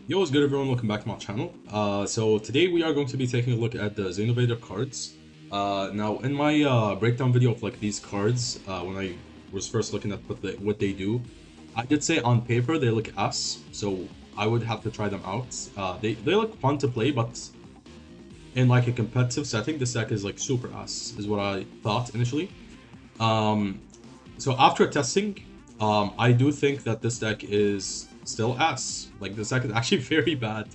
Yo, what's good everyone, welcome back to my channel. So today we are going to be taking a look at the XENOVADER cards. Now in my breakdown video of like these cards, when I was first looking at what they do, I did say on paper they look ass, so I would have to try them out. They look fun to play, but in like a competitive setting, this deck is like super ass, is what I thought initially. Um, so after testing, I do think that this deck is still ass. Like this deck is actually very bad.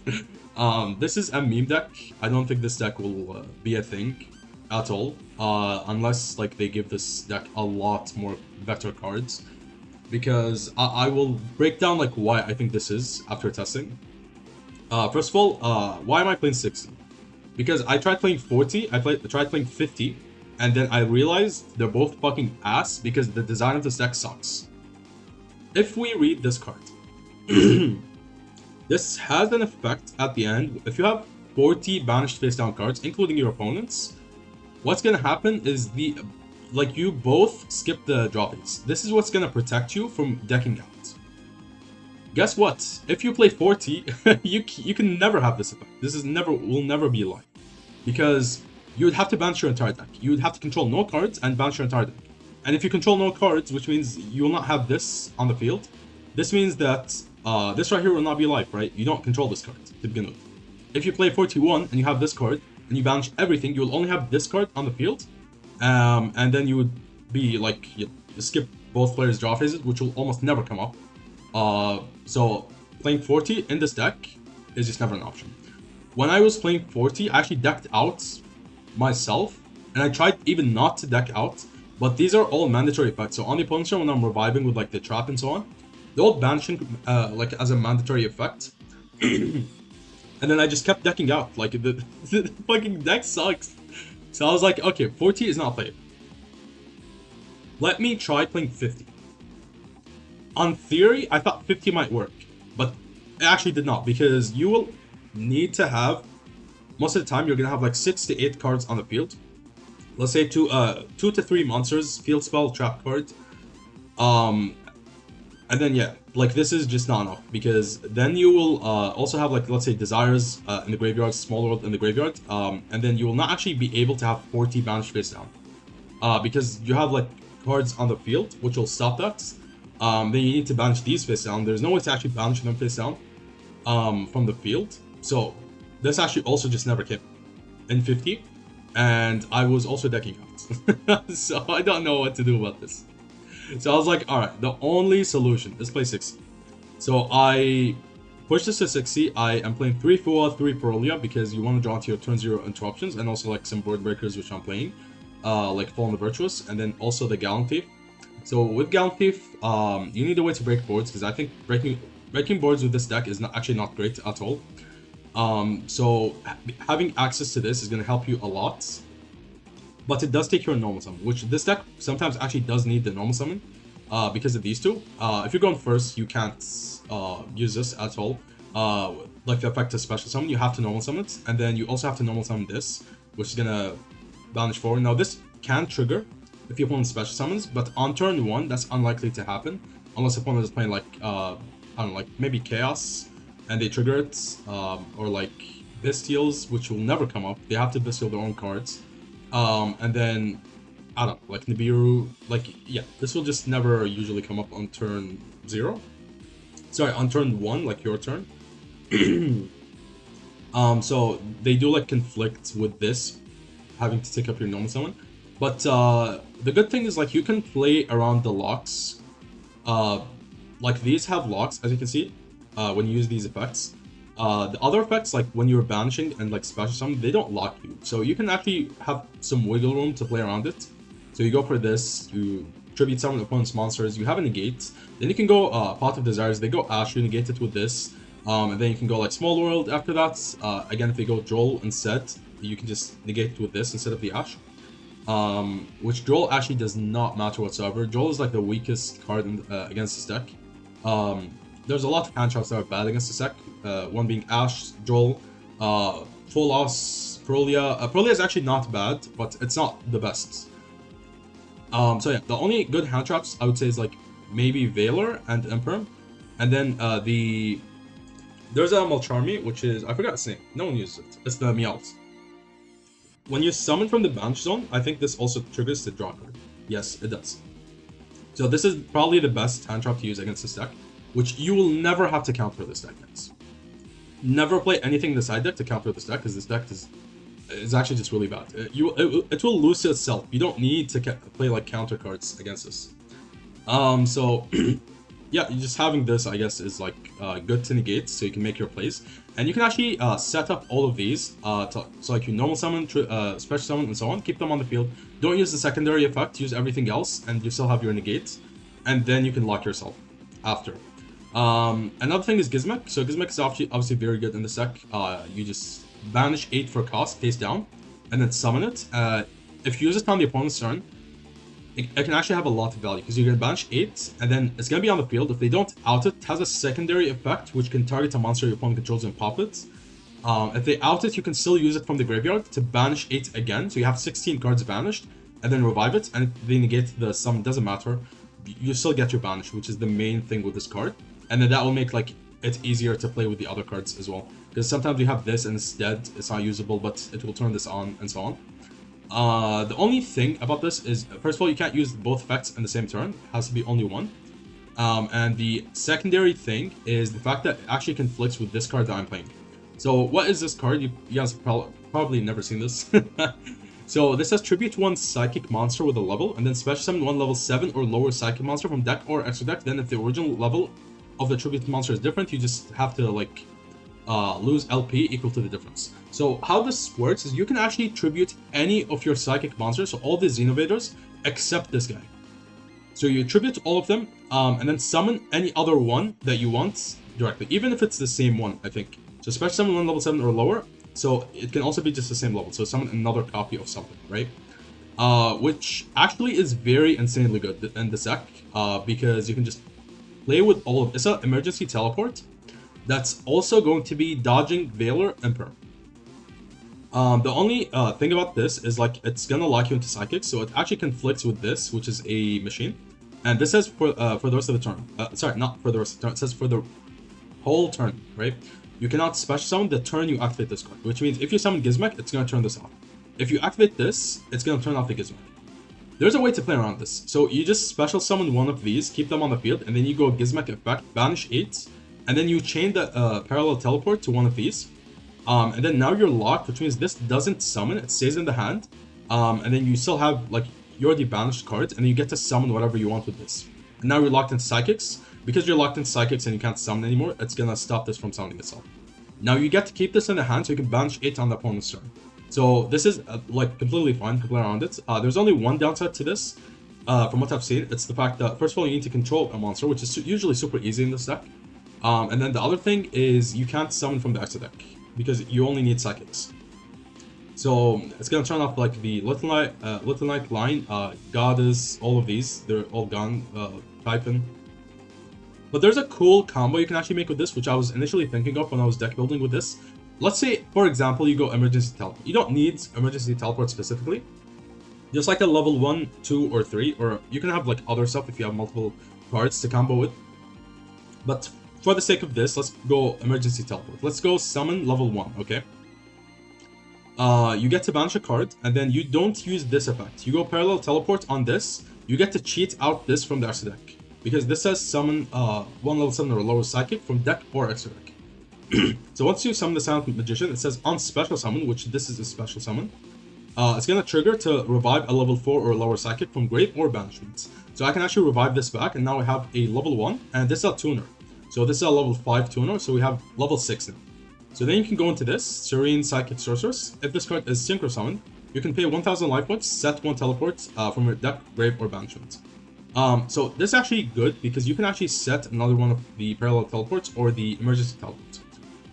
This is a meme deck. I don't think this deck will be a thing at all, unless like they give this deck a lot more better cards. Because I will break down like why I think this is after testing. First of all, why am I playing 60? Because I tried playing 40, I tried playing 50, and then I realized they're both fucking ass because the design of this deck sucks. If we read this card, this has an effect at the end. If you have 40 banished face down cards, including your opponents, what's gonna happen is you both skip the draw phase. This is what's gonna protect you from decking out. Guess what? If you play 40, you can never have this effect. This will never be alive. Because you would have to banish your entire deck. You would have to control no cards and banish your entire deck. And if you control no cards, which means you will not have this on the field, this means that this right here will not be alive, right? You don't control this card to begin with. If you play 41 and you have this card, and you banish everything, you will only have this card on the field. And then you would be like, you skip both players' draw phases, which will almost never come up. So playing 40 in this deck is just never an option. When I was playing 40, I actually decked out myself, and I tried even not to deck out, but these are all mandatory effects. So on the opponent's turn, when I'm reviving with like the trap and so on, they're all banishing like as a mandatory effect. And then I just kept decking out, like the fucking deck sucks. So I was like, okay, 40 is not playable. Let me try playing 50. On theory, I thought 50 might work, but it actually did not, because you will need to have, most of the time, you're gonna have like 6 to 8 cards on the field. Let's say 2 to 3 monsters, field spell, trap card. And then yeah, like this is just not enough, because then you will also have like, let's say, Desires in the graveyard, Small World in the graveyard, and then you will not actually be able to have 40 banished face down. Because you have like cards on the field, which will stop that. Then you need to banish these face down. There's no way to actually banish them face down from the field. So this actually also just never came in 50, and I was also decking out. So I don't know what to do about this. So I was like, alright, the only solution is play 60. So I pushed this to 60. I am playing 3 Fua, 3 Perolia, because you want to draw into your turn 0 interruptions, and also like some board breakers which I'm playing, like Fallen the Virtuous, and then also the Gallant Thief. So with Gallant Thief, you need a way to break boards, because I think breaking boards with this deck is actually not great at all. So having access to this is going to help you a lot. But it does take your normal summon, which this deck sometimes actually does need the normal summon, because of these two. If you're going first, you can't use this at all. Like the effect of special summon, you have to normal summon it, and then you also have to normal summon this, which is gonna banish forward. Now this can trigger if your opponent special summons, but on turn 1, that's unlikely to happen, unless the opponent is playing like, I don't know, like maybe Chaos, and they trigger it, or like Bestials, which will never come up. They have to Bestial their own cards. And then, I don't know, like Nibiru, like, yeah, this will just never usually come up on turn 0. Sorry, on turn 1, like your turn. So they do like conflict with this, having to take up your normal summon. But the good thing is like you can play around the locks. Like these have locks, as you can see, when you use these effects. The other effects, like when you're banishing and like special summon, they don't lock you. So you can actually have some wiggle room to play around it. So you go for this, you tribute summon opponent's monsters, you have a negate. Then you can go Pot of Desires, they go Ash, you negate it with this. And then you can go like Small World after that. Again, if they go Droll instead, you can just negate it with this instead of the Ash. Which Droll actually does not matter whatsoever. Droll is like the weakest card against this deck. There's a lot of hand traps that are bad against this deck. One being Ash, Droll, Full Loss, Perolia. Perolia is actually not bad, but it's not the best. So yeah, the only good hand traps I would say is like maybe Valor and Emperor, and then the There's a Malcharmy, which is, I forgot its name. No one uses it. It's the Meowth. When you summon from the Banish Zone, I think this also triggers the draw card. Yes, it does. So this is probably the best hand trap to use against this deck, which you will never have to counter this deck against. Never play anything in the side deck to counter this deck, because this deck is actually just really bad. It will lose to itself. You don't need to play like counter cards against this. So yeah, just having this, I guess, is like good to negate, so you can make your plays, and you can actually set up all of these. So like you normal summon, special summon, and so on. Keep them on the field. Don't use the secondary effect. Use everything else, and you still have your negates, and then you can lock yourself after. Another thing is Gizmek. So Gizmek is obviously very good in this deck. You just banish 8 for cost, face down, and then summon it. If you use it on the opponent's turn, it can actually have a lot of value, because you're going to banish 8, and then it's going to be on the field. If they don't out it, it has a secondary effect, which can target a monster your opponent controls and pop it. If they out it, you can still use it from the graveyard to banish 8 again, so you have 16 cards banished, and then revive it, and if they negate the summon, doesn't matter. You still get your banish, which is the main thing with this card. And then that will make like it easier to play with the other cards as well, because sometimes you have this and instead it's not usable, but it will turn this on and so on. The only thing about this is, first of all, you can't use both effects in the same turn. It has to be only one. And the secondary thing is the fact that it actually conflicts with this card that I'm playing. So what is this card? You guys have probably never seen this. So this has tribute 1 psychic monster with a level, and then special summon 1 level 7 or lower psychic monster from deck or extra deck. Then if the original level of the tribute monster is different, you just have to like lose LP equal to the difference. So how this works is you can actually tribute any of your psychic monsters, so all the XENOVADERS except this guy. So you tribute all of them, and then summon any other one that you want directly, even if it's the same one, I think. So special summon 1 level 7 or lower, so it can also be just the same level, so summon another copy of something, right? Which actually is very insanely good in this deck, because you can just play with all of... It's an emergency teleport that's also going to be dodging Veiler Emperor. The only thing about this is like it's gonna lock you into Psychic, so it actually conflicts with this, which is a machine. And this says for the rest of the turn. Sorry, not for the rest of the turn. It says for the whole turn, right? You cannot special summon the turn you activate this card, which means if you summon Gizmek, it's gonna turn this off. If you activate this, it's gonna turn off the Gizmek. There's a way to play around this. So you just special summon one of these, keep them on the field, and then you go Gizmek effect, banish 8, and then you chain the parallel teleport to one of these. And then now you're locked, which means this doesn't summon, it stays in the hand. And then you still have, like, you already banished cards, and then you get to summon whatever you want with this. And now you're locked into Psychics. Because you're locked in Psychics and you can't summon anymore, it's gonna stop this from summoning itself. Now you get to keep this in the hand, so you can banish 8 on the opponent's turn. So this is like completely fine to play around it. There's only one downside to this, from what I've seen. It's the fact that first of all you need to control a monster, which is usually super easy in this deck. And then the other thing is you can't summon from the extra deck because you only need Psychics. So it's gonna turn off like the Little Knight line, Goddess, all of these. They're all gone. Typhon. But there's a cool combo you can actually make with this, which I was initially thinking of when I was deck building with this. Let's say, for example, you go Emergency Teleport. You don't need Emergency Teleport specifically. Just like a level 1, 2, or 3, or you can have like other stuff if you have multiple cards to combo with. But for the sake of this, let's go Emergency Teleport. Let's go summon level 1, okay? You get to banish a card, and then you don't use this effect. You go Parallel Teleport on this, you get to cheat out this from the extra deck. Because this says summon 1 level 7 or lower Psychic from deck or extra deck. So once you summon the Silent Magician, it says on special summon, which this is a special summon. It's going to trigger to revive a level 4 or lower Psychic from grave or banishment. So I can actually revive this back, and now I have a level 1, and this is a tuner. So this is a level 5 tuner, so we have level 6 now. So then you can go into this, Serene Psychic Sorceress. If this card is Synchro Summoned, you can pay 1000 life points, set 1 teleport from your deck, grave, or banishment. So this is actually good because you can actually set another one of the parallel teleports or the emergency teleport.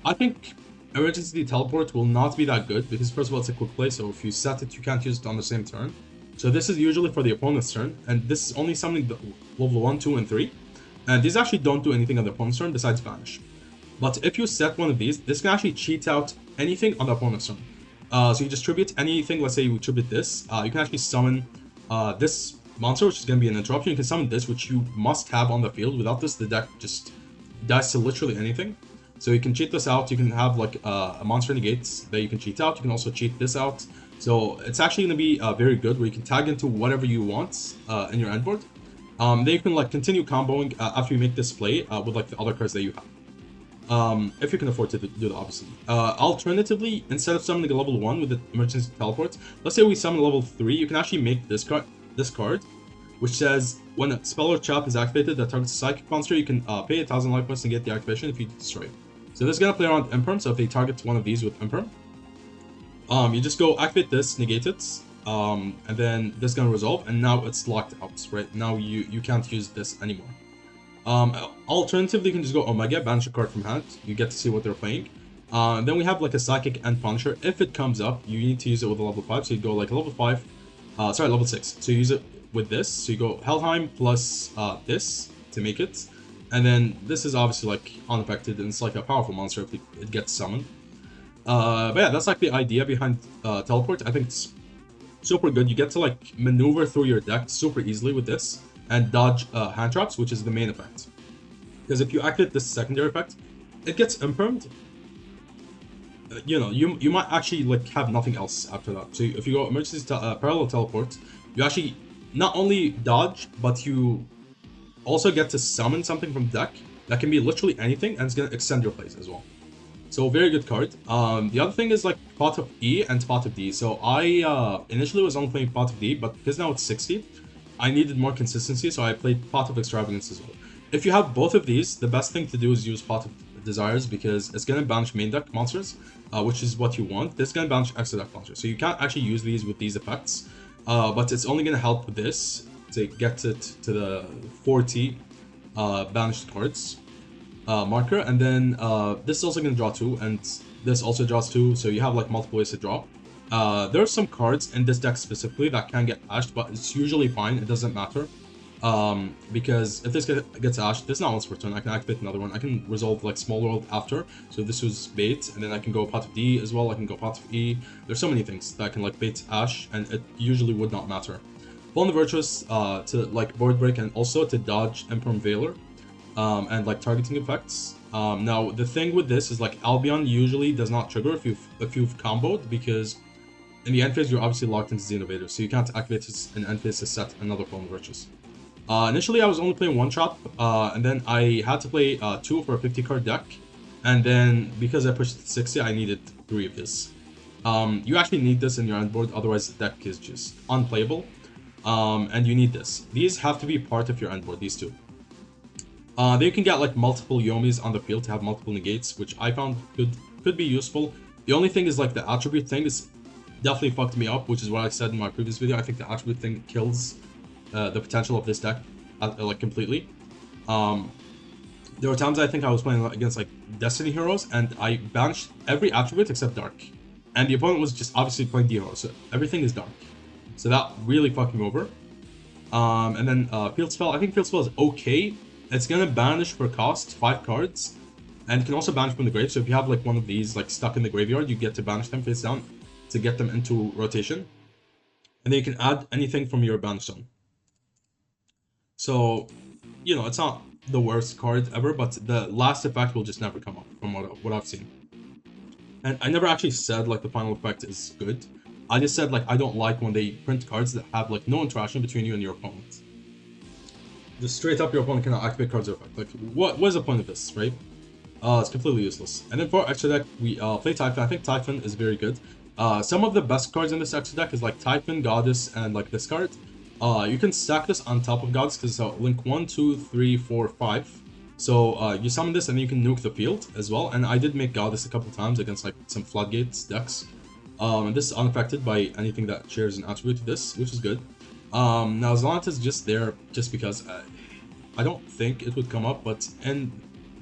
I think emergency teleport will not be that good because first of all it's a quick play, so if you set it you can't use it on the same turn. So this is usually for the opponent's turn, and this is only summoning the level 1, 2, and 3. And these actually don't do anything on the opponent's turn besides banish. But if you set one of these, this can actually cheat out anything on the opponent's turn. So you just tribute anything, let's say you tribute this, you can actually summon this monster, which is going to be an interruption. You can summon this, which you must have on the field. Without this, the deck just dies to literally anything. So you can cheat this out. You can have like a monster negates that you can cheat out. You can also cheat this out. So it's actually going to be very good, where you can tag into whatever you want in your end board. Then you can like continue comboing after you make this play with like the other cards that you have. If you can afford to do that, obviously. Alternatively, instead of summoning a level 1 with the emergency teleport, let's say we summon a level 3, you can actually make this card, which says when a spell or trap is activated that targets a psychic monster, you can pay 1,000 life points and get the activation if you destroy it. So this is gonna play around Imperm. So if they target one of these with Imperm, you just go activate this, negate it, and then this is gonna resolve, and now it's locked out. Right now you can't use this anymore. Alternatively, you can just go Omega, banish a card from hand. You get to see what they're playing. Then we have like a Psychic and Punisher. If it comes up, you need to use it with a level 5. So you go like level 5, level 6. So you use it with this. So you go Helheim plus this to make it. And then this is obviously like unaffected, and it's like a powerful monster if it gets summoned. But yeah, that's like the idea behind Teleport. I think it's super good. You get to like maneuver through your deck super easily with this, and dodge hand traps, which is the main effect. Because if you activate this secondary effect, it gets impermed. You know, you might actually like have nothing else after that. So if you go emergency parallel teleport, you actually not only dodge, but you also get to summon something from the deck that can be literally anything, and it's gonna extend your plays as well. So very good card. The other thing is like Pot of E and Pot of D. So I initially was only playing Pot of D, but because now it's 60, I needed more consistency, so I played Pot of Extravagance as well. If you have both of these, the best thing to do is use Pot of Desires, because it's gonna banish main deck monsters, which is what you want. This is gonna banish extra deck monsters, so you can't actually use these with these effects, but it's only gonna help this to get it to the 40 banished cards marker, and then this is also gonna draw 2, and this also draws 2, so you have like multiple ways to draw. There are some cards in this deck specifically that can get ashed, but it's usually fine. It doesn't matter. Because if this gets ashed, this is not once per turn. I can activate another one. I can resolve like Small World after. So this was bait, and then I can go Pot of D as well. I can go Pot of E. There's so many things that can like bait ash, and it usually would not matter. Fallen Virtuous to like board break, and also to dodge Imperm Veiler and like targeting effects. Now the thing with this is like Albion usually does not trigger if you've comboed, because in the end phase you're obviously locked into XENOVADERS, so you can't activate this in end phase to set another Fallen Virtuous. Initially I was only playing 1 trap, and then I had to play 2 for a 50 card deck, and then because I pushed it to 60, I needed 3 of this. You actually need this in your end board, otherwise the deck is just unplayable, and you need this. These have to be part of your end board, these 2. Then you can get like multiple Yomis on the field to have multiple negates, which I found could be useful. The only thing is like the attribute thing is definitely fucked me up, which is what I said in my previous video. I think the attribute thing kills the potential of this deck like completely. There were times I think I was playing against like Desiny heroes, and I banished every attribute except Dark, and the opponent was just obviously playing D heroes, so everything is Dark. So that really fucked me over. And then Field Spell. I think Field Spell is okay. It's gonna banish for cost 5 cards, and it can also banish from the grave. So if you have like one of these like stuck in the graveyard, you get to banish them face down to get them into rotation, and then you can add anything from your banish zone. So, you know, it's not the worst card ever, but the last effect will just never come up from what I've seen. And I never actually said like the final effect is good. I just said like I don't like when they print cards that have like no interaction between you and your opponent. Just straight up your opponent cannot activate cards or effect. Like what is the point of this, right? It's completely useless. And then for extra deck, we play Typhon. I think Typhon is very good. Some of the best cards in this extra deck is like Typhon, Goddess, and like this card. You can stack this on top of Goddess, because link 1, 2, 3, 4, 5. So you summon this and you can nuke the field as well. And I did make Goddess a couple times against like some Floodgates decks. And this is unaffected by anything that shares an attribute to this, which is good. Now Zalanta is just there just because I don't think it would come up, but in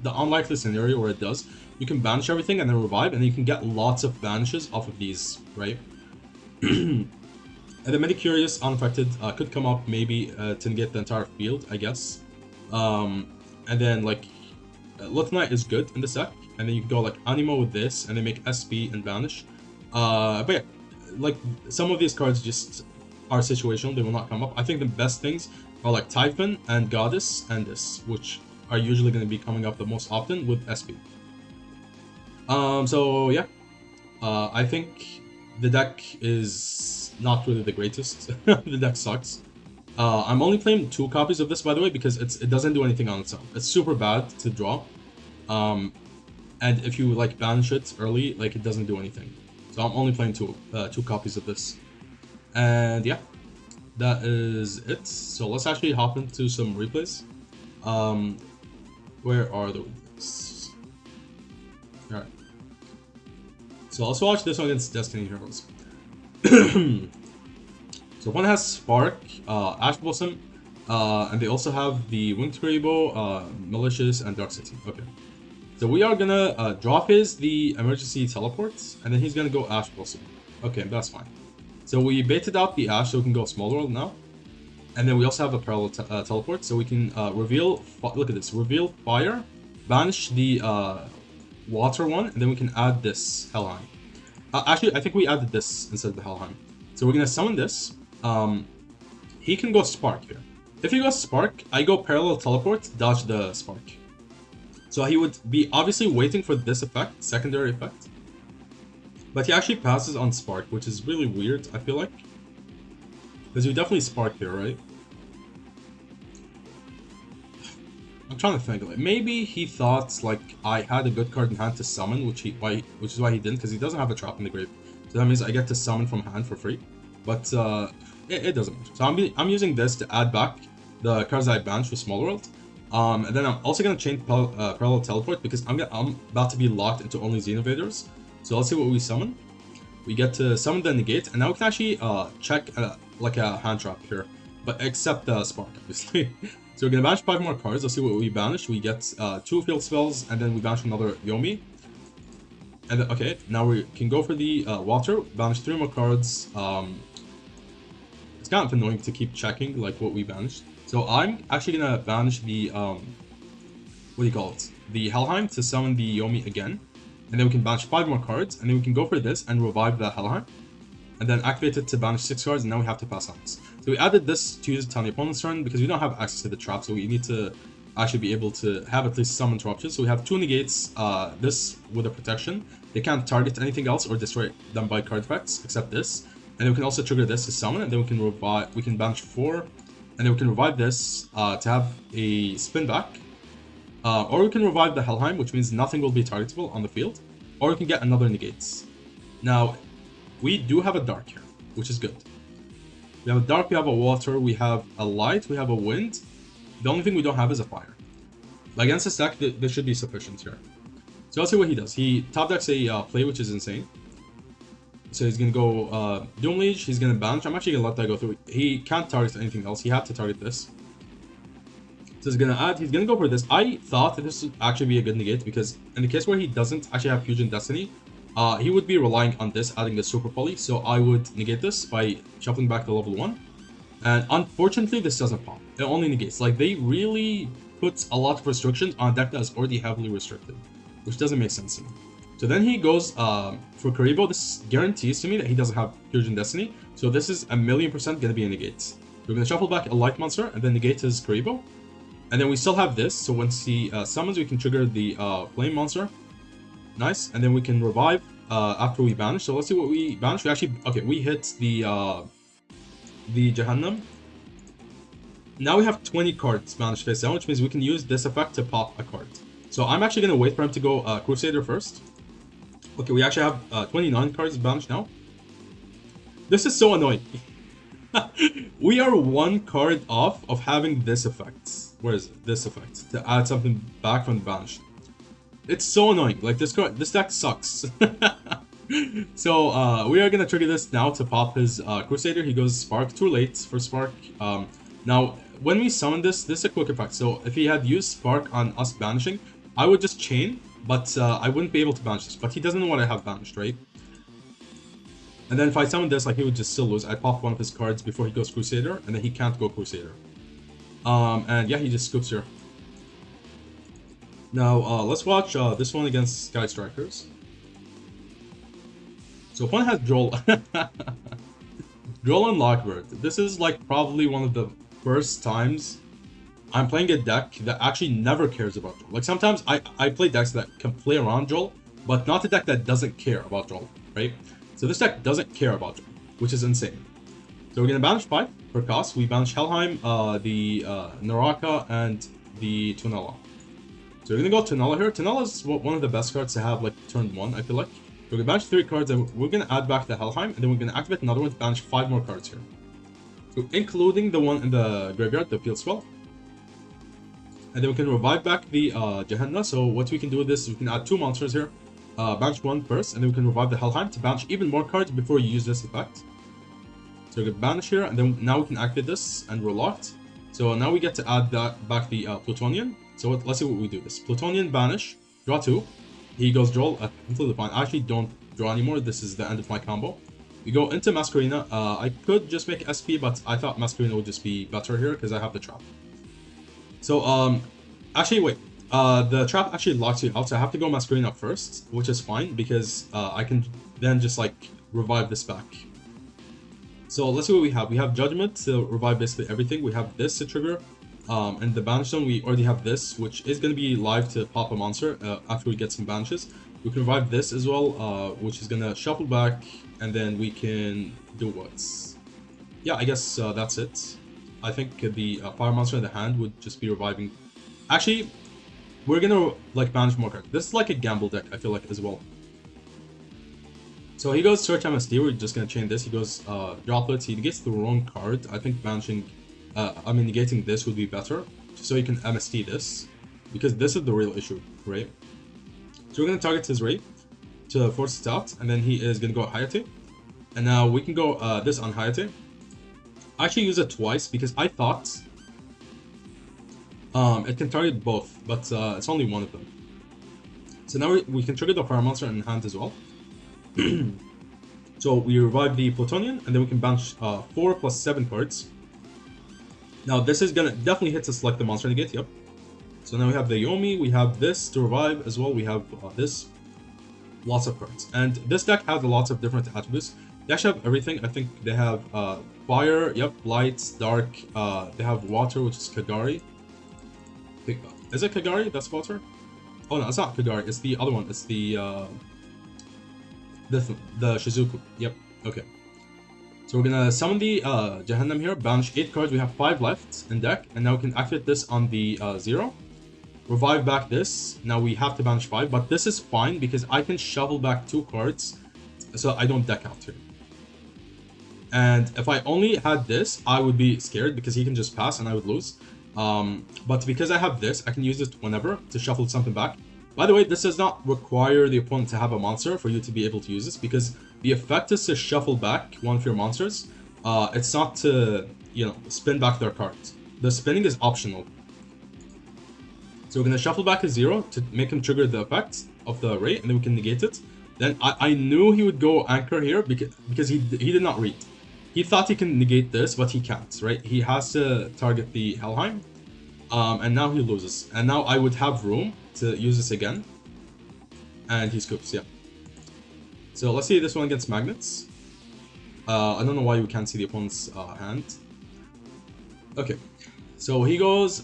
the unlikely scenario where it does, you can banish everything and then revive, and you can get lots of banishes off of these, right? And the Medi-Curious unaffected could come up maybe to get the entire field, I guess. And then like Lithanite is good in this deck, and then you can go like Animo with this, and then make SP and banish. But yeah, like some of these cards just are situational, they will not come up. I think the best things are like Typhon and Goddess and this, which are usually going to be coming up the most often with SP. So yeah, I think the deck is not really the greatest. The deck sucks. I'm only playing 2 copies of this, by the way, because it doesn't do anything on its own. It's super bad to draw, and if you like banish it early, like it doesn't do anything. So I'm only playing 2 copies of this, and yeah, that is it. So let's actually hop into some replays. Where are the replays? All right. So let's watch this one against Destiny Heroes. So one has Spark, Ash Blossom, and they also have the Winged Grebo, Malicious, and Dark City. Okay. So we are gonna drop the emergency teleports, and then he's gonna go Ash Blossom. Okay, that's fine. So we baited out the Ash so we can go Small World now. And then we also have a parallel teleport, so we can reveal, look at this, reveal Fire, banish the Water one, and then we can add this Helheim. Actually, I think we added this instead of the Helheim. So we're gonna summon this. He can go Spark here. If he goes Spark, I go Parallel Teleport, dodge the Spark. So he would be obviously waiting for this effect, secondary effect. But he actually passes on Spark, which is really weird, I feel like. Because you definitely Spark here, right? I'm trying to think. Like, maybe he thought like I had a good card in hand to summon, which is why he didn't, because he doesn't have a trap in the grave. So that means I get to summon from hand for free. But it doesn't matter. So I'm using this to add back the cards I banished with Small World. And then I'm also gonna change Parallel Teleport because I'm about to be locked into only XENOVADERS. So let's see what we summon. We get to summon the negate, and now we can actually check like a hand trap here, but except the Spark, obviously. So we're gonna banish 5 more cards. Let's see what we banish. We get 2 field spells, and then we banish another Yomi. And then, okay, now we can go for the water. Banish 3 more cards. It's kind of annoying to keep checking like what we banished. So I'm actually gonna banish the what do you call it? The Helheim to summon the Yomi again. And then we can banish 5 more cards, and then we can go for this and revive the Helheim. And then activate it to banish 6 cards, and now we have to pass on this. So we added this to use it on the opponent's turn because we don't have access to the trap, so we need to actually be able to have at least some interruptions. So we have 2 negates, this with a protection. They can't target anything else or destroy them by card effects, except this. And then we can also trigger this to summon, and then we can revive. We can banish 4, and then we can revive this to have a spin back. Or we can revive the Helheim, which means nothing will be targetable on the field. Or we can get another negates. Now, we do have a dark here, which is good. We have a dark, we have a water, we have a light, we have a wind. The only thing we don't have is a fire. Against this deck, there should be sufficient here. So let's see what he does. He top decks a play, which is insane. So he's gonna go Doom Leech, he's gonna banish. I'm actually gonna let that go through. He can't target anything else, he had to target this. So he's gonna go for this. I thought that this would actually be a good negate because in the case where he doesn't actually have Fusion Destiny, he would be relying on this, adding the Super Poly. So I would negate this by shuffling back to level 1. And unfortunately, this doesn't pop. It only negates. Like, they really put a lot of restrictions on a deck that is already heavily restricted, which doesn't make sense to me. So then he goes for Grebo. This guarantees to me that he doesn't have Fusion Destiny. So this is 1,000,000% gonna be a negate. We're gonna shuffle back a Light Monster and then negate his Grebo. And then we still have this, so once he summons, we can trigger the Flame Monster. Nice, and then we can revive after we banish. So let's see what we banish. We actually, okay, we hit the Jahannam. Now we have 20 cards banished face down, which means we can use this effect to pop a card. So I'm actually going to wait for him to go Crusader first. Okay, we actually have 29 cards banished now. This is so annoying. We are 1 card off of having this effect. Where is it? This effect. To add something back from the banish. It's so annoying. Like, this deck sucks. So, we are gonna trigger this now to pop his Crusader. He goes Spark. Too late for Spark. Now, when we summon this is a quick effect. So, if he had used Spark on us banishing, I would just chain, but I wouldn't be able to banish this. But he doesn't know what I have banished, right? And then if I summon this, like, he would just still lose. I pop one of his cards before he goes Crusader, and then he can't go Crusader. And yeah, he just scoops here. Now, let's watch this one against Sky Strikers. So, one has Droll. Droll and Lockbird. This is, like, probably one of the first times I'm playing a deck that actually never cares about Droll. Like, sometimes I play decks that can play around Droll, but not a deck that doesn't care about draw, right? So this deck doesn't care about draw, which is insane. So we're gonna banish 5 per cost. We banish Helheim, the Naraka, and the Tunela. So we're gonna go Tunela here. Tunela is one of the best cards to have like turn 1, I feel like. So we're gonna banish 3 cards, and we're gonna add back the Helheim, and then we're gonna activate another one to banish 5 more cards here. So including the one in the graveyard, the field spell. And then we can revive back the Gehenna. So what we can do with this is we can add 2 monsters here. Banish 1 first, and then we can revive the Helheim to banish even more cards before you use this effect. So we can banish here, and then now we can activate this, and we're locked. So now we get to add back the Plutonian. So let's see what we do this. Plutonian banish, draw 2. He goes draw, completely fine. I actually don't draw anymore. This is the end of my combo. We go into Masquerina. I could just make SP, but I thought Masquerina would just be better here because I have the trap. So actually wait. The trap actually locks you out, so I have to go Masquerina first, which is fine because I can then just like revive this back. So let's see what we have. We have Judgment to revive basically everything. We have this to trigger. And the banish zone, we already have this, which is going to be live to pop a monster after we get some banishes. We can revive this as well, which is going to shuffle back, and then we can do what? Yeah, I guess that's it. I think the fire monster in the hand would just be reviving. Actually, we're going to like banish more cards. This is like a gamble deck, I feel like, as well. So he goes search MSD, we're just going to chain this. He goes droplets, he gets the wrong card. I think banishing, negating this would be better. So you can MSD this, because this is the real issue, right? So we're going to target his Ray to force it out, and then he is going to go Hayate. And now we can go this on Hayate. I actually use it twice, because I thought it can target both, but it's only one of them. So now we can trigger the fire monster in hand as well. So we revive the Plutonian, and then we can banish 4 plus 7 cards. Now this is gonna definitely hit to select the monster negate, yep. So now we have the Yomi, we have this to revive as well, we have this. Lots of cards. And this deck has lots of different attributes. They actually have everything. I think they have fire, yep, lights, dark, they have water, which is Kagari. Is it Kagari? That's water? Oh no, it's not Kagari, it's the other one, it's the Shizuku. Yep, okay. So we're gonna summon the Jahannam here, banish 8 cards, we have 5 left in deck, and now we can activate this on the 0. Revive back this, now we have to banish 5, but this is fine because I can shuffle back 2 cards, so I don't deck out here. And if I only had this, I would be scared because he can just pass and I would lose. But because I have this, I can use it whenever to shuffle something back. By the way, this does not require the opponent to have a monster for you to be able to use this, because the effect is to shuffle back one of your monsters. It's not to, spin back their cards. The spinning is optional. So we're going to shuffle back a 0 to make him trigger the effect of the Ray, and then we can negate it. Then I knew he would go Anchor here because he did not read. He thought he can negate this, but he can't, right? He has to target the Helheim, and now he loses. And now I would have room to use this again, and he scoops, yeah. So let's see this one against Magnets. I don't know why you can't see the opponent's hand. Okay, so he goes,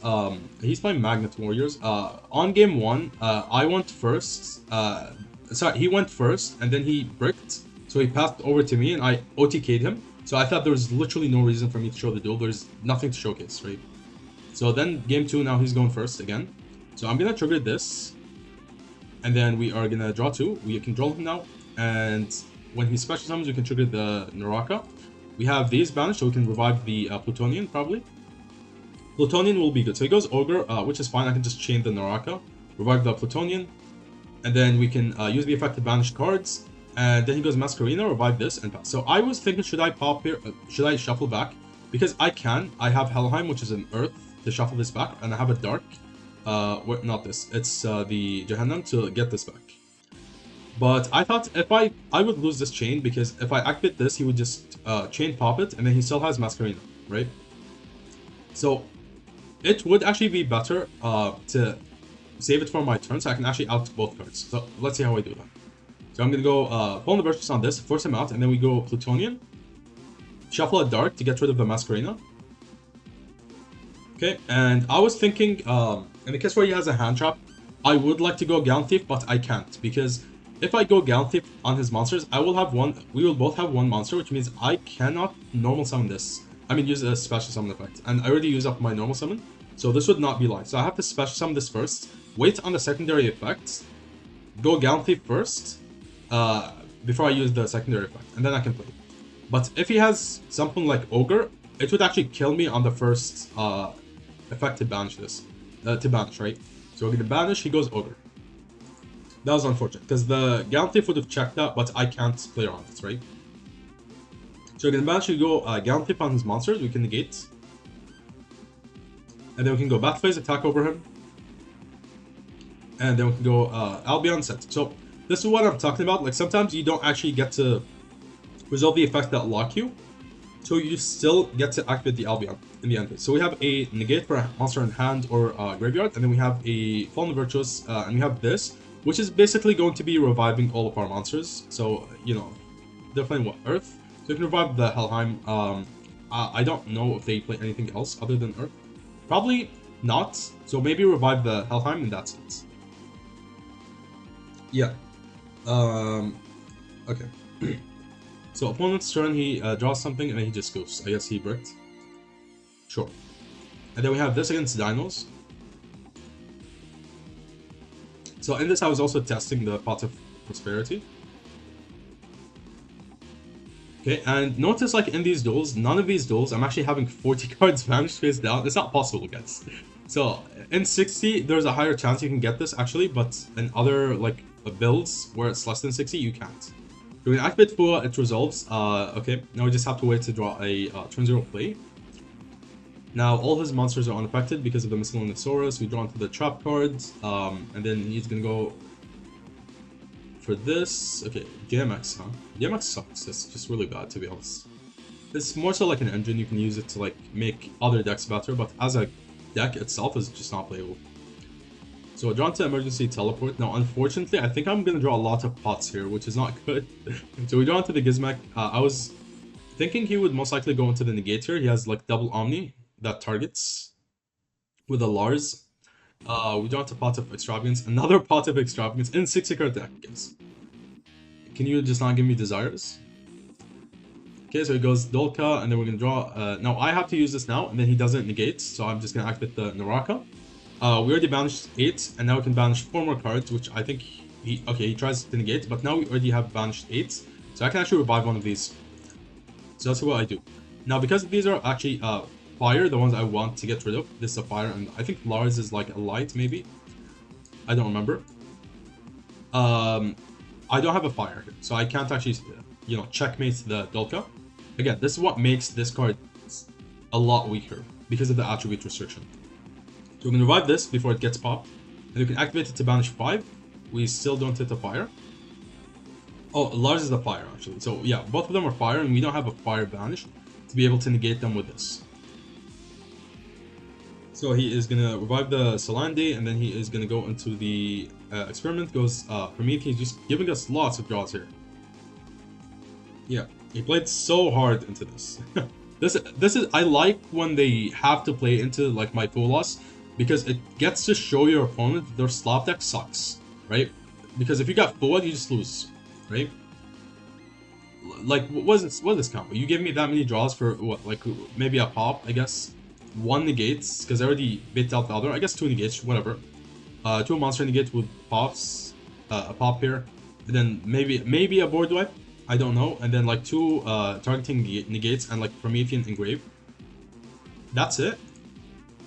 he's playing Magnet Warriors. On game 1, I went first, he went first, and then he bricked, so he passed over to me, and I OTK'd him. So I thought there was literally no reason for me to show the duel, there's nothing to showcase, right? So then game 2, now he's going first again. So I'm gonna trigger this, and then we are gonna draw 2. We can draw him now, and when he special summons, we can trigger the Naraka. We have these banished, so we can revive the Plutonian probably. Plutonian will be good. So he goes Ogre, which is fine. I can just chain the Naraka, revive the Plutonian, and then we can use the effect to banish cards. And then he goes Masquerina, revive this, and pass. So I was thinking, should I pop here? Should I shuffle back? Because I can. I have Helheim, which is an Earth, to shuffle this back, and I have a Dark. Not this. It's the Jahannam to get this back. But I thought if I would lose this chain, because if I activate this, he would just chain pop it, and then he still has Masquerina, right? So it would actually be better to save it for my turn, so I can actually out both cards. So let's see how I do that. So I'm gonna go pull the Virtus on this, force him out, and then we go Plutonian. Shuffle a Dark to get rid of the Masquerina. Okay, and I was thinking, in the case where he has a hand trap, I would like to go Gown Thief, but I can't, because if I go Gallon Thief on his monsters, I will have one. We will both have one monster, which means I cannot normal summon this. I mean, use a special summon effect, and I already used up my normal summon, so this would not be live. So I have to special summon this first, wait on the secondary effects, go Gallon Thief first, before I use the secondary effect, and then I can play. But if he has something like Ogre, it would actually kill me on the first effect to banish this. To banish, right? So we're gonna banish, he goes Ogre. That was unfortunate, because the Gallon Thief would have checked that, but I can't play around this, right? So we're gonna banish, we go Gallon Thief on his monsters, we can negate. And then we can go Battle Phase, attack over him. And then we can go Albion set. So this is what I'm talking about. Like sometimes you don't actually get to resolve the effects that lock you. So you still get to activate the Albion in the end. So we have a negate for a monster in hand or graveyard. And then we have a Fallen Virtuous. And we have this, which is basically going to be reviving all of our monsters. So, you know, they're playing what? Earth? So you can revive the Helheim. I don't know if they play anything else other than Earth. Probably not. So maybe revive the Helheim and that's it. Yeah. Okay. So opponent's turn, he draws something and then he just goes. I guess he bricked. Sure. And then we have this against Dinos. So in this I was also testing the Pot of Prosperity. Okay, and notice like in these duels, none of these duels, I'm actually having 40 cards vanished face down. It's not possible, guys. So in 60, there's a higher chance you can get this actually, but in other like builds where it's less than 60, you can't. We're gonna activate Fua, it resolves. Okay, now we just have to wait to draw a turn 0 play. Now all his monsters are unaffected because of the Miscellaneousaurus. We draw into the trap cards, and then he's gonna go for this. Okay, GMX, huh? GMX sucks. It's just really bad, to be honest. It's more so like an engine. You can use it to like make other decks better, but as a deck itself is just not playable. So draw into Emergency Teleport. Now, unfortunately, I think I'm gonna draw a lot of pots here, which is not good. So we draw into the Gizmek. I was thinking he would most likely go into the Negate here. He has like double Omni that targets with a Lars. We draw into Pot of Extravagance. Another Pot of Extravagance in 60 card deck, guys. Can you just not give me Desires? Okay, so he goes Dolka, and then we're gonna draw. Now I have to use this now, and then he doesn't negate, so I'm just gonna activate the Naraka. We already banished 8, and now we can banish 4 more cards, which I think he tries to negate, but now we already have banished 8, so I can actually revive one of these. So that's what I do. Now, because these are actually fire, the ones I want to get rid of, this is a fire, and I think Lars is like a light, maybe? I don't remember. I don't have a fire, so I can't actually, you know, checkmate the Dolka. Again, this is what makes this card a lot weaker, because of the attribute restriction. So we can revive this before it gets popped, and we can activate it to banish 5. We still don't hit the fire. Oh, Lars is the fire, actually. So yeah, both of them are fire, and we don't have a fire banish to be able to negate them with this. So he is gonna revive the Solandi, and then he is gonna go into the experiment. Goes Prometheus, just giving us lots of draws here. Yeah, he played so hard into this. This is I like when they have to play into like my full loss, because it gets to show your opponent their slop deck sucks, right? Because if you got forward, you just lose, right? Like, what is this combo? You gave me that many draws for what? Like maybe a pop, I guess. 1 negates, because I already bit out the other. I guess 2 negates, whatever. 2 monster negates with pops, a pop here, and then maybe a board wipe. I don't know, and then like 2 targeting negates and like Promethean Engrave. That's it.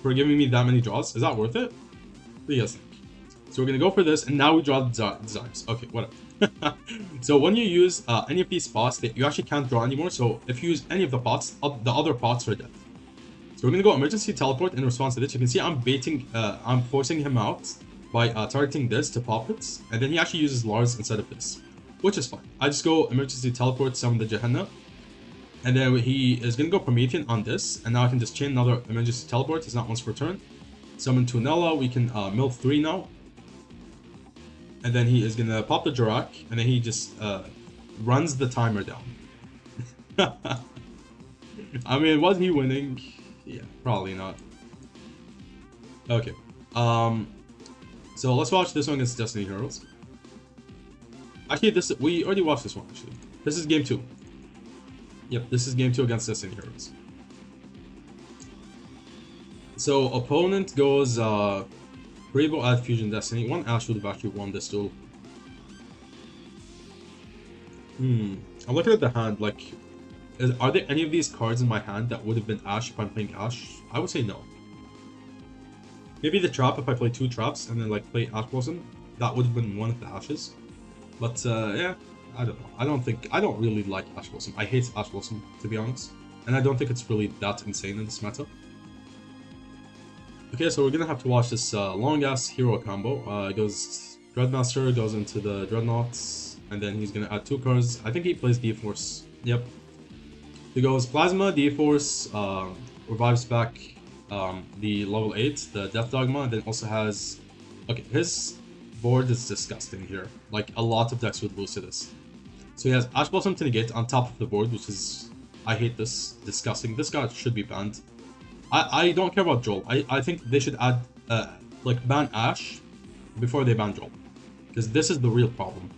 For giving me that many draws, is that worth it? What do you guys think? So we're gonna go for this, and now we draw the desires. Okay, whatever. So when you use any of these pots, you actually can't draw anymore. So if you use any of the pots, the other pots are dead. So we're gonna go Emergency Teleport in response to this. You can see I'm baiting, I'm forcing him out by targeting this to pop it, and then he actually uses Lars instead of this, which is fine. I just go Emergency Teleport, summon the Gehenna, and then he is gonna go Promethean on this, and now I can just chain another Emergency Teleport. It's not once per turn. Summon Tunella. We can mill 3 now, and then he is gonna pop the Jarak, and then he just runs the timer down. I mean, was he winning? Yeah, probably not. Okay. So let's watch this one against Destiny Heroes. Actually, we already watched this one, actually. This is game 2. Yep, this is game 2 against Desiny Heroes. So, opponent goes, Rainbow add Fusion Destiny. One Ash would have actually won this duel. I'm looking at the hand, like, are there any of these cards in my hand that would have been Ash if I'm playing Ash? I would say no. Maybe the trap if I play 2 traps and then like play Ash Blossom. That would have been one of the Ashes. But yeah, I don't know. I don't really like Ash Blossom. I hate Ash Blossom, to be honest. And I don't think it's really that insane in this meta. Okay, so we're gonna have to watch this long-ass hero combo. It goes Dreadmaster, goes into the Dreadnoughts, and then he's gonna add 2 cards. I think he plays D-Force. Yep. He goes Plasma, D-Force, revives back the level 8, the Death Dogma, and then also has... Okay, his board is disgusting here. Like, a lot of decks would lose to this. So he has Ash Blossom to negate on top of the board, which is... I hate this. Disgusting. This guy should be banned. I don't care about Joel. I think they should add... like, ban Ash before they ban Joel. Because this is the real problem.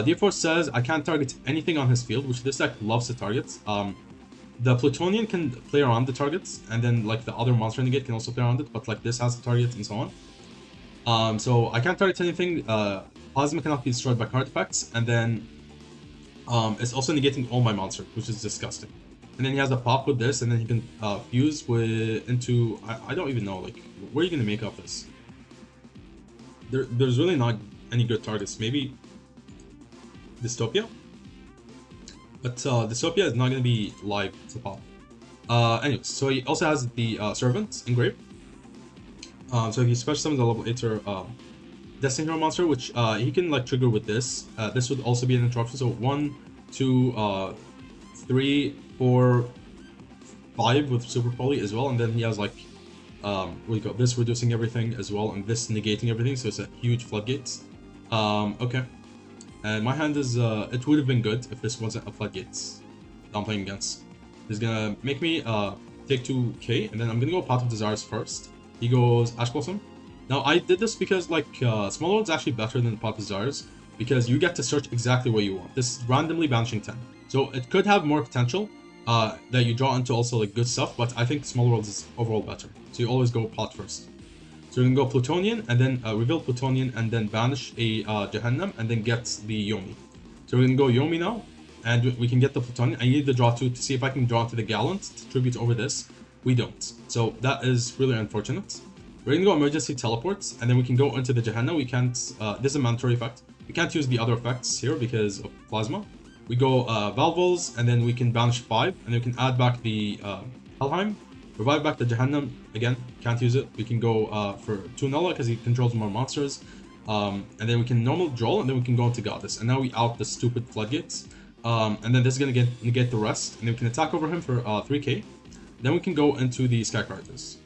D-Force says I can't target anything on his field, which this deck loves to target. The Plutonian can play around the targets, and then like the other monster negate can also play around it, but like this has to target and so on. So I can't target anything. Plasma cannot be destroyed by card effects, and then it's also negating all my monsters, which is disgusting. And then he has a pop with this, and then he can fuse into I don't even know, like, what are you gonna make of this? There's really not any good targets. Maybe Dystopia? But Dystopia is not going to be live to pop. Anyways, so he also has the Servant engraved. So if you special summon the level 8 Destiny Hero monster, which he can like trigger with this. This would also be an interruption. So 1, 2, 3, 4, 5 with Super Poly as well. And then he has like, we got this reducing everything as well, and this negating everything. So it's a huge floodgate. Okay. And my hand is, it would have been good if this wasn't a Floodgates that I'm playing against. He's gonna make me take 2k, and then I'm gonna go Pot of Desires first. He goes Ash Blossom. Now, I did this because, like, Small World's actually better than Pot of Desires, because you get to search exactly what you want. This is randomly banishing 10. So it could have more potential that you draw into also, like, good stuff, but I think Small World is overall better. So you always go Pot first. So we're gonna go Plutonian, and then reveal Plutonian, and then banish a Jehannam, and then get the Yomi. So we're gonna go Yomi now, and we can get the Plutonian. I need to draw 2 to see if I can draw into the Gallant to tribute over this. We don't. So that is really unfortunate. We're gonna go Emergency Teleports, and then we can go into the Jehannam. We can't, this is a mandatory effect. We can't use the other effects here because of Plasma. We go Valvels, and then we can banish 5, and then we can add back the Helheim. Revive back the Jehannam, again, can't use it. We can go for 2 Nulla because he controls more monsters. And then we can normal Joel, and then we can go into Goddess. And now we out the stupid Floodgates. And then this is going to negate the rest. And then we can attack over him for 3k. Then we can go into the Sky Crisis.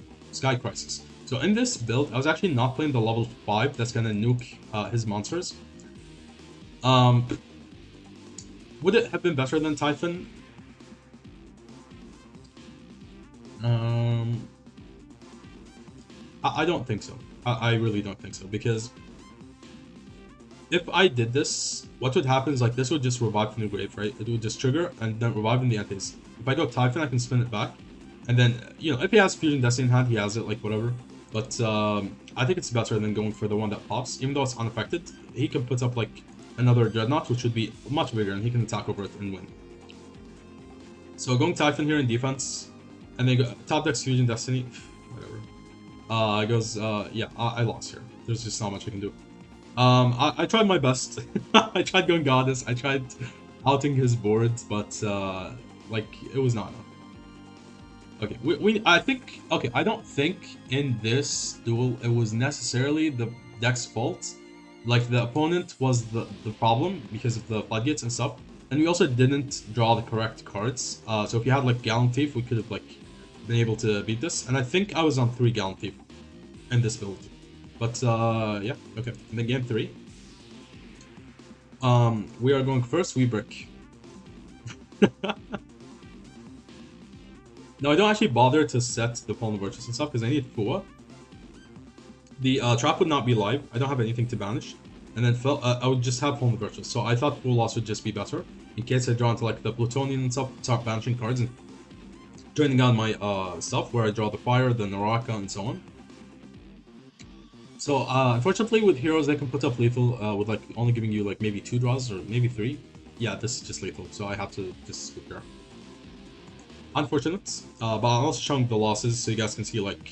So in this build, I was actually not playing the level 5 that's going to nuke his monsters. Would it have been better than Typhon? I don't think so. I really don't think so, because if I did this, what would happen is like this would just revive from the grave, right? It would just trigger and then revive in the antes. If I go Typhon, I can spin it back, and then, you know, if he has Fusion Destiny in hand, he has it, like, whatever. But I think it's better than going for the one that pops, even though it's unaffected. He can put up like another Dreadnought, which would be much bigger, and he can attack over it and win. So going Typhon here in defense, and then go top deck's Fusion Destiny, whatever. It goes, yeah, I lost here. There's just not much I can do. I tried my best. I tried going Goddess. I tried outing his boards, but like, it was not enough. Okay, I think, okay, I don't think in this duel it was necessarily the deck's fault. Like, the opponent was the problem because of the floodgates and stuff. And we also didn't draw the correct cards. So if you had like Gallant Thief, we could have like been able to beat this. And I think I was on 3 Gallant Thief in this build. But yeah, okay. And then game 3. We are going first, we brick. No, I don't actually bother to set the Pollen of Virtues and stuff because I need Fua. The trap would not be live. I don't have anything to banish. and then I would just have Home Virtual. So I thought Full Loss would just be better in case I draw into like the Plutonian and stuff, start banishing cards and draining out my stuff where I draw the Fire, the Naraka, and so on. So unfortunately with heroes they can put up lethal with like only giving you like maybe 2 draws or maybe 3. Yeah, this is just lethal, so I have to just scoop here. Unfortunate, but I'll also chunk the losses so you guys can see like,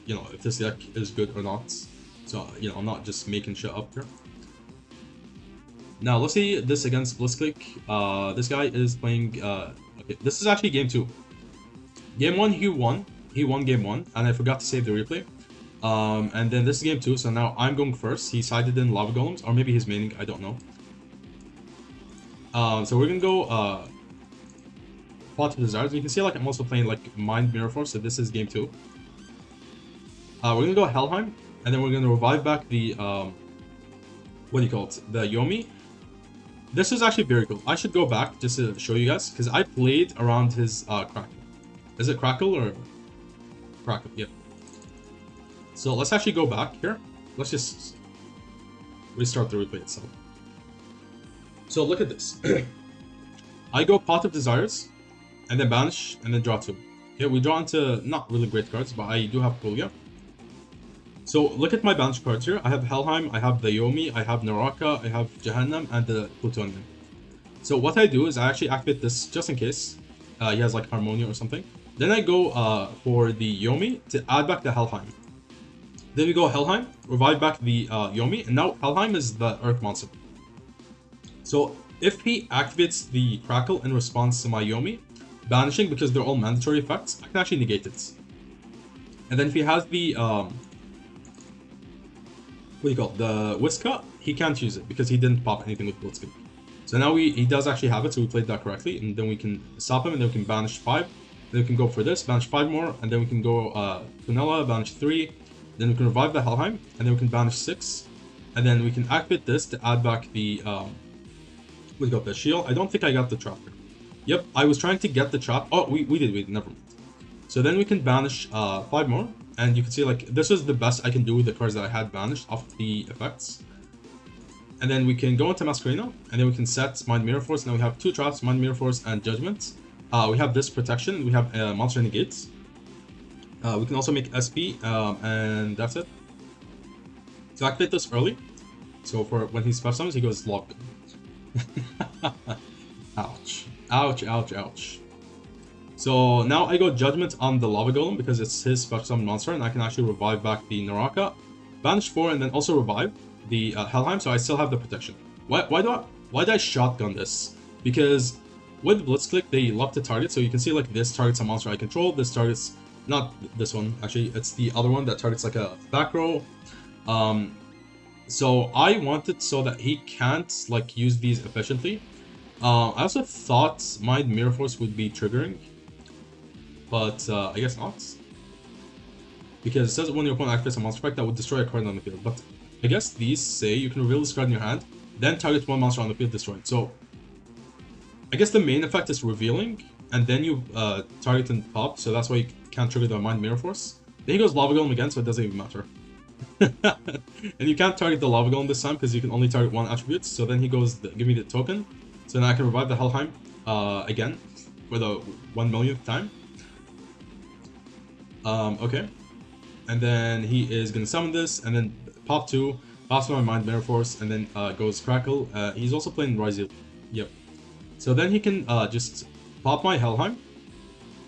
you know, if this deck is good or not. So, you know, I'm not just making shit up here. Now, let's see this against Blitzclique. This guy is playing, okay, this is actually game 2. Game 1, he won. He won game 1, and I forgot to save the replay. And then this is game 2, so now I'm going first. He sided in Lava Golems, or maybe he's maining, I don't know. So we're gonna go, Pot of Desires. You can see like I'm also playing like Mind Mirror Force, so this is game 2. We're gonna go Helheim, and then we're gonna revive back the, what do you call it? The Yomi. This is actually very cool. I should go back just to show you guys, because I played around his, Crackle. Is it Crackle or? Crackle, yeah. So let's actually go back here. Let's just restart the replay itself. So look at this. I go Pot of Desires, and then banish, and then draw 2. Okay, we draw into not really great cards, but I do have Pulya. So look at my banish cards here. I have Helheim, I have the Yomi, I have Naraka, I have Jahannam, and the Plutonian. So what I do is I actually activate this just in case he has like Harmonia or something. Then I go for the Yomi to add back the Helheim. Then we go Helheim, revive back the Yomi, and now Helheim is the Earth monster. So if he activates the Crackle in response to my Yomi, banishing because they're all mandatory effects, I can actually negate it. And then if he has the what do you call it? The Whiska, he can't use it because he didn't pop anything with Blitzclique. So now he does actually have it, so we played that correctly, and then we can stop him, and then we can banish 5. Then we can go for this, banish 5 more, and then we can go Tunella, banish 3. Then we can revive the Helheim, and then we can banish 6. And then we can activate this to add back the we got the shield. I don't think I got the trap here. Yep, I was trying to get the trap. Oh, we did, never mind. So then we can banish 5 more, and you can see like this is the best I can do with the cards that I had banished off the effects. And then we can go into Masquerena, and then we can set Mind Mirror Force. Now we have 2 traps, Mind Mirror Force and Judgment. We have this protection, we have Monster Negates. We can also make SP, and that's it. So activate this early. So for when he special summons, he goes locked. Ouch. Ouch, ouch, ouch. So now I go Judgment on the Lava Golem because it's his special summon monster, and I can actually revive back the Naraka, banish 4, and then also revive the Helheim, so I still have the protection. Why do I shotgun this? Because with Blitzclique, they love to target, so you can see like this targets a monster I control, this targets, not this one, actually, it's the other one that targets like a back row. So I want it so that he can't like use these efficiently. I also thought Mind Mirror Force would be triggering, but I guess not. Because it says when your opponent activates a monster effect that would destroy a card on the field, but I guess these say you can reveal this card in your hand, then target one monster on the field destroyed. So I guess the main effect is revealing, and then you target and pop, so that's why you can't trigger the Mind Mirror Force. Then he goes Lava Golem again, so it doesn't even matter. And you can't target the Lava Golem this time because you can only target 1 attribute, so then he goes, give me the token, so then I can revive the Helheim again for the 1,000,000th time. Okay. And then he is going to summon this, and then pop 2, pops my Mind Mirror Force, and then goes Crackle. He's also playing Ryzel. Yep. So then he can just pop my Helheim,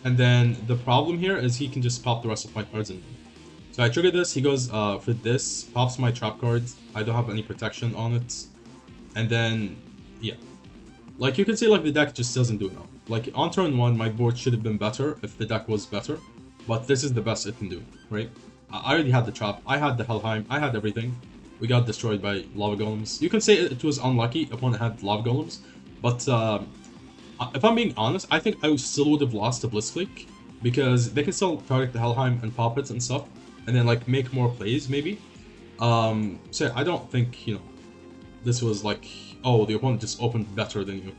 and then the problem here is he can just pop the rest of my cards in. So I trigger this, he goes for this, pops my trap cards, I don't have any protection on it, and then, yeah. Like you can see like the deck just doesn't do enough. Like on turn 1, my board should have been better if the deck was better, but this is the best it can do, right? I already had the trap, I had the Helheim, I had everything. We got destroyed by Lava Golems. You can say it was unlucky opponent had Lava Golems, but if I'm being honest, I think I still would have lost to Blitzclique, because they can still target the Helheim and pop it and stuff, and then like make more plays maybe. So I don't think, you know, this was like, oh, the opponent just opened better than you.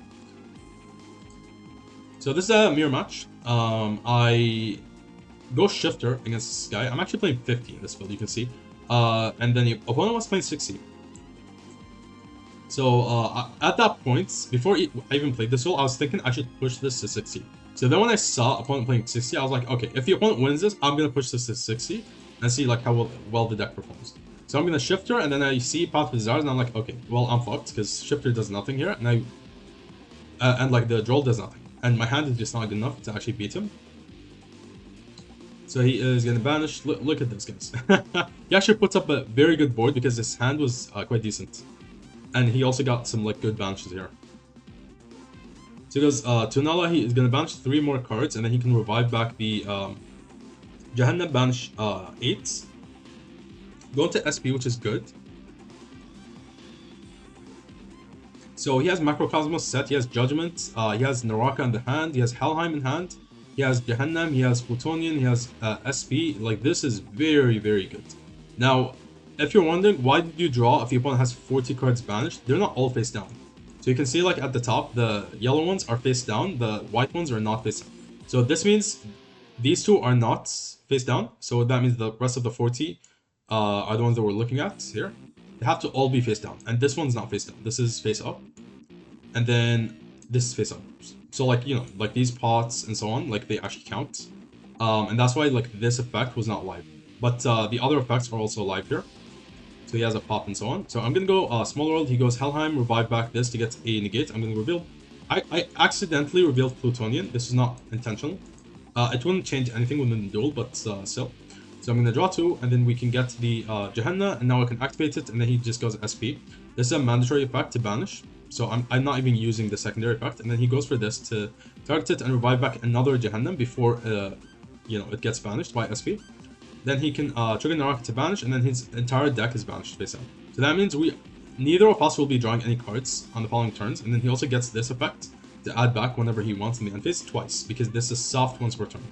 So this is a mirror match. I go Shifter against this guy. I'm actually playing 50 in this build, you can see. And then the opponent was playing 60. So at that point, before I even played this role, I was thinking I should push this to 60. So then when I saw opponent playing 60, I was like, okay, if the opponent wins this, I'm gonna push this to 60 and see like how well the deck performs. So I'm gonna Shifter, and then I see Path of Desires, and I'm like, okay, well I'm fucked because Shifter does nothing here, and and like the Droll does nothing, and my hand is just not good enough to actually beat him. So he is gonna banish. Look at this, guys. He actually puts up a very good board because his hand was quite decent. And he also got some like good banishes here. So he goes Tunala, he is gonna banish 3 more cards, and then he can revive back the Jahannam, banish 8. Go into SP, which is good. So he has Macrocosmos set, he has Judgment, he has Naraka in the hand, he has Helheim in hand, he has Jahannam, he has Plutonian, he has SP. Like, this is very, very good. Now, if you're wondering why did you draw if the opponent has 40 cards banished, they're not all face down. So you can see like at the top, the yellow ones are face down, the white ones are not face down. So this means these 2 are not face down. So that means the rest of the 40 are the ones that we're looking at here. They have to all be face down. And this one's not face down. This is face up. And then this is face up. So like, you know, like these pots and so on, like they actually count. And that's why like this effect was not live. But the other effects are also live here. So he has a pop and so on. So I'm gonna go Small World. He goes Helheim, revive back this to get a negate. I'm gonna reveal. I accidentally revealed Plutonian. This is not intentional. It wouldn't change anything within the duel, but still. So I'm gonna draw 2, and then we can get the Gehenna, and now I can activate it, and then he just goes SP. This is a mandatory effect to banish. So I'm not even using the secondary effect, and then he goes for this to target it and revive back another Gehenna before you know, it gets banished by SP. Then he can trigger Naraka to banish, and then his entire deck is banished face out. So that means neither of us will be drawing any cards on the following turns, and then he also gets this effect to add back whenever he wants in the end phase twice, because this is soft once per turn.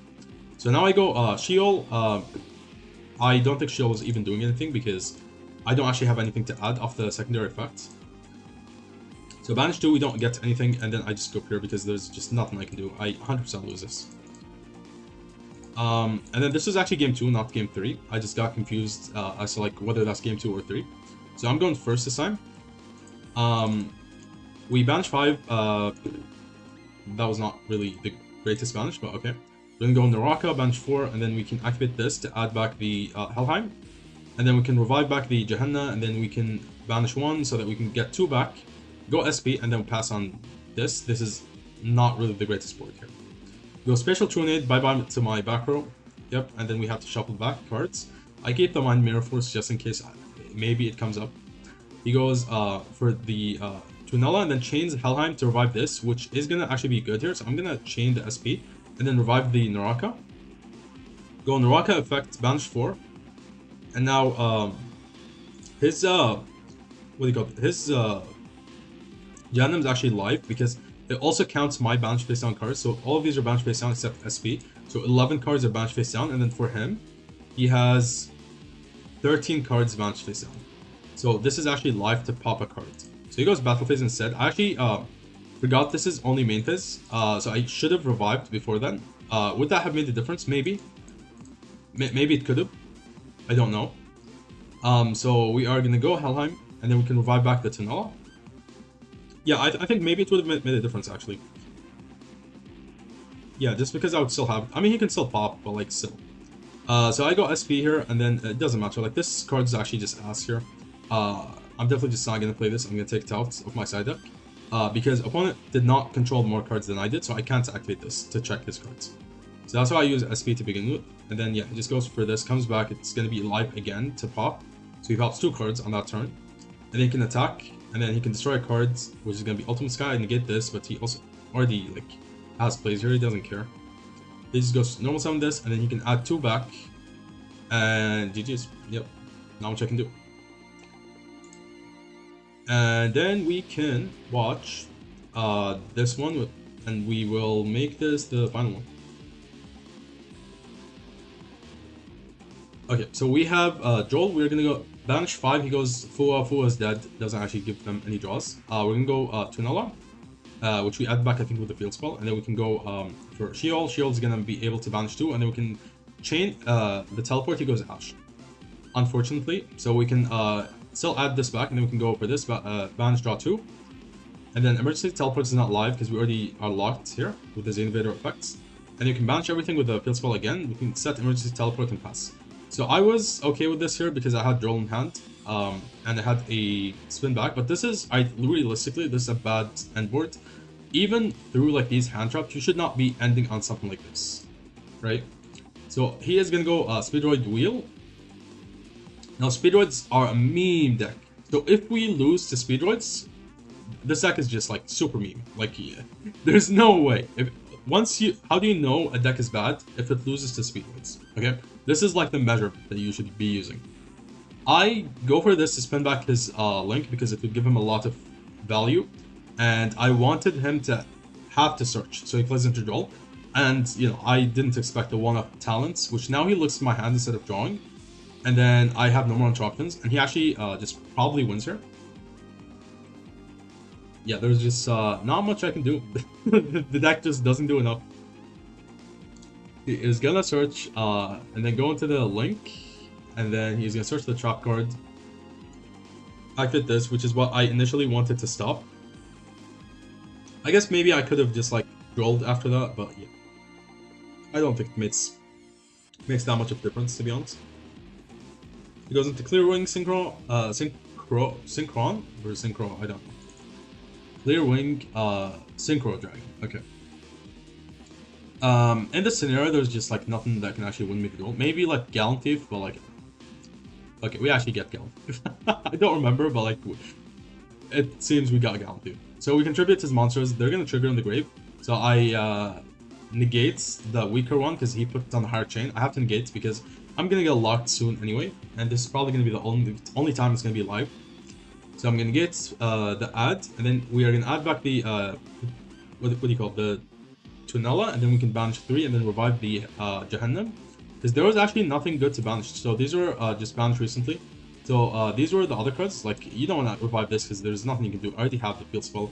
So now I go Sheol. I don't think Sheol is even doing anything because I don't actually have anything to add off the secondary effect. So banish 2, we don't get anything, and then I just go here because there's just nothing I can do. I 100% lose this. And then this is actually game 2, not game 3. I just got confused as to like whether that's game 2 or 3. So I'm going first this time. We banish 5. That was not really the greatest banish, but okay. We're gonna go Naraka, banish 4, and then we can activate this to add back the Helheim. And then we can revive back the Gehenna, and then we can banish 1 so that we can get 2 back. Go SP, and then pass on this. This is not really the greatest board here. Go Spatial Trunade, bye-bye to my back row. Yep, and then we have to shuffle back cards. I keep the Mind Mirror Force just in case maybe it comes up. He goes for the Tunella, and then chains Helheim to revive this, which is going to actually be good here. So I'm going to chain the SP, and then revive the Naraka. Go Naraka effect, banish 4. And now his, what do you call it? His Jahannam is actually live because it also counts my banish face down cards, so all of these are banish face down except SP. So 11 cards are banish face down, and then for him, he has 13 cards banish face down. So this is actually live to pop a card. So he goes battle phase instead. I actually forgot this is only main phase, so I should have revived before then. Would that have made a difference? Maybe. Maybe it could have. I don't know. So we are gonna go Helheim, and then we can revive back the Tunella. Yeah, I think maybe it would have made a difference, actually. Yeah, just because I would still have... I mean, he can still pop, but, like, still. So I go SP here, and then it doesn't matter. Like, this card is actually just ass here. I'm definitely just not going to play this. I'm going to take it out of my side deck. Because opponent did not control more cards than I did, so I can't activate this to check his cards. So that's why I use SP to begin with. And then, yeah, he just goes for this, comes back. It's going to be live again to pop. So he pops 2 cards on that turn. And then he can attack. And then he can destroy cards, which is going to be Ultimate Sky and negate this, but he also already, like, has plays here, he doesn't care. He just goes normal summon this, and then he can add 2 back. And GG's. Yep. Not much I can do. And then we can watch this one, and we will make this the final one. Okay, so we have Joel, we're going to go banish 5, he goes Fua, Fua is dead, doesn't actually give them any draws. We're going to go Tunala, which we add back I think with the field spell, and then we can go for Sheol. Sheol is going to be able to banish 2, and then we can chain the teleport, he goes Ash. Unfortunately, so we can still add this back, and then we can go over this, banish, draw 2. And then emergency teleport is not live because we already are locked here with the XENOVADER effects. And you can banish everything with the field spell again. We can set emergency teleport and pass. So I was okay with this here because I had draw in hand, and I had a spin back. But this is, realistically, this is a bad end board. Even through like these hand traps, you should not be ending on something like this, right? So he is gonna go Speedroid Wheel. Now Speedroids are a meme deck. So if we lose to Speedroids, this deck is just like super meme. Like, yeah, there's no way. How do you know a deck is bad if it loses to Speedroids? Okay, this is like the measurement that you should be using. I go for this to spin back his link because it would give him a lot of value, and I wanted him to have to search, so he plays into draw. And you know, I didn't expect the one-up talents, which now he looks at my hand instead of drawing, and then I have no more interruptions, and he actually just probably wins here. Yeah, there's just not much I can do. The deck just doesn't do enough. He is gonna search and then go into the link, and then he's gonna search the trap card. Activate this, which is what I initially wanted to stop. I guess maybe I could have just like rolled after that, but yeah, I don't think it makes that much of a difference, to be honest. He goes into Clear Wing Synchron or Synchro, I don't know. Clear Wing Synchro Dragon. Okay. In this scenario, there's just like nothing that can actually win me the duel. Maybe like Gallant Thief, but like, okay, we actually get Gallant Thief. I don't remember, but like, it seems we got Gallant Thief. So we contribute his monsters. They're gonna trigger in the grave. So I negate the weaker one because he put it on the higher chain. I have to negate because I'm gonna get locked soon anyway, and this is probably gonna be the only time it's gonna be live. So I'm gonna get the add, and then we are gonna add back the what do you call it? The Tunella, and then we can banish 3 and then revive the Jahannam, because there was actually nothing good to banish. So these were just banished recently. So these were the other cards. Like, you don't want to revive this because there's nothing you can do. I already have the field spell.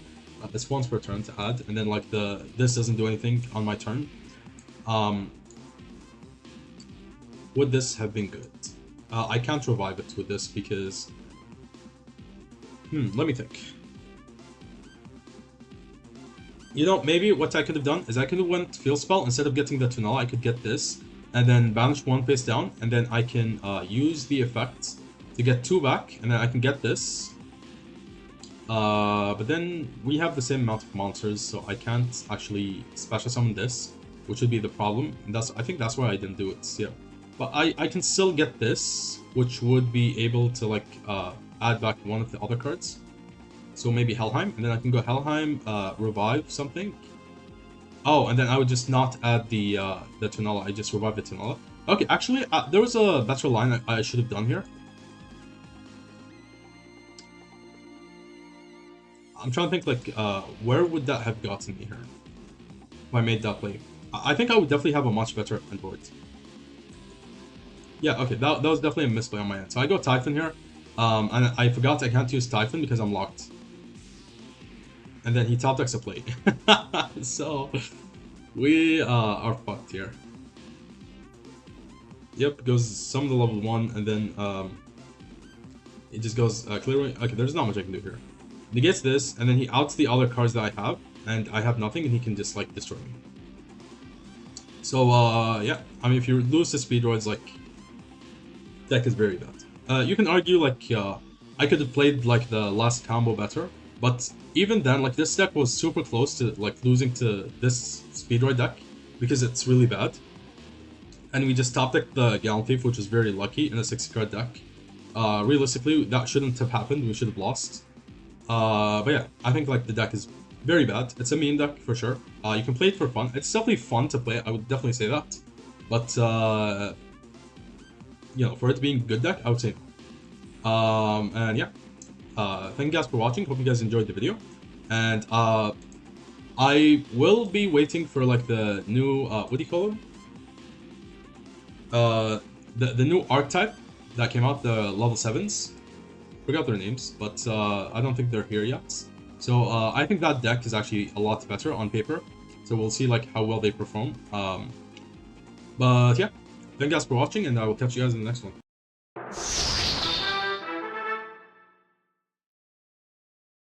It's once per turn to add, and then like this doesn't do anything on my turn. Would this have been good? I can't revive it with this because let me think. You know, maybe what I could have done is I could have went field spell. Instead of getting the Tunella, I could get this and then banish 1 face down, and then I can use the effect to get 2 back, and then I can get this. But then we have the same amount of monsters, so I can't actually special summon this, which would be the problem. And I think that's why I didn't do it. Yeah, but I can still get this, which would be able to like add back one of the other cards. So maybe Helheim, and then I can go Helheim, revive something. Oh, and then I would just not add the Tunella. I just revive the Tunella. Okay, actually, there was a better line I should have done here. I'm trying to think, like, where would that have gotten me here if I made that play? I think I would definitely have a much better end board. Yeah, okay, that was definitely a misplay on my end. So I go Typhon here, and I forgot I can't use Typhon because I'm locked. And then he top decks a play. So we are fucked here. Yep, goes summon the level 1, and then it just goes clearing. Okay, there's not much I can do here. Negates this, and then he outs the other cards that I have, and I have nothing, and he can just like destroy me. So yeah, I mean, if you lose to Speedroids, like, deck is very bad. You can argue like I could have played like the last combo better, but even then, like, this deck was super close to like losing to this Speedroid deck because it's really bad. And we just top decked the Gallant Thief, which was very lucky in a 60-card deck. Realistically, that shouldn't have happened. We should have lost. But yeah, I think like the deck is very bad. It's a meme deck for sure. You can play it for fun. It's definitely fun to play. I would definitely say that. But you know, for it being a good deck, I would say no. And yeah. Thank you guys for watching. Hope you guys enjoyed the video, and I will be waiting for like the new what do you call them? The new archetype that came out, the level 7s. Forgot their names, but I don't think they're here yet. So I think that deck is actually a lot better on paper. So we'll see like how well they perform. But yeah, thank you guys for watching, and I will catch you guys in the next one.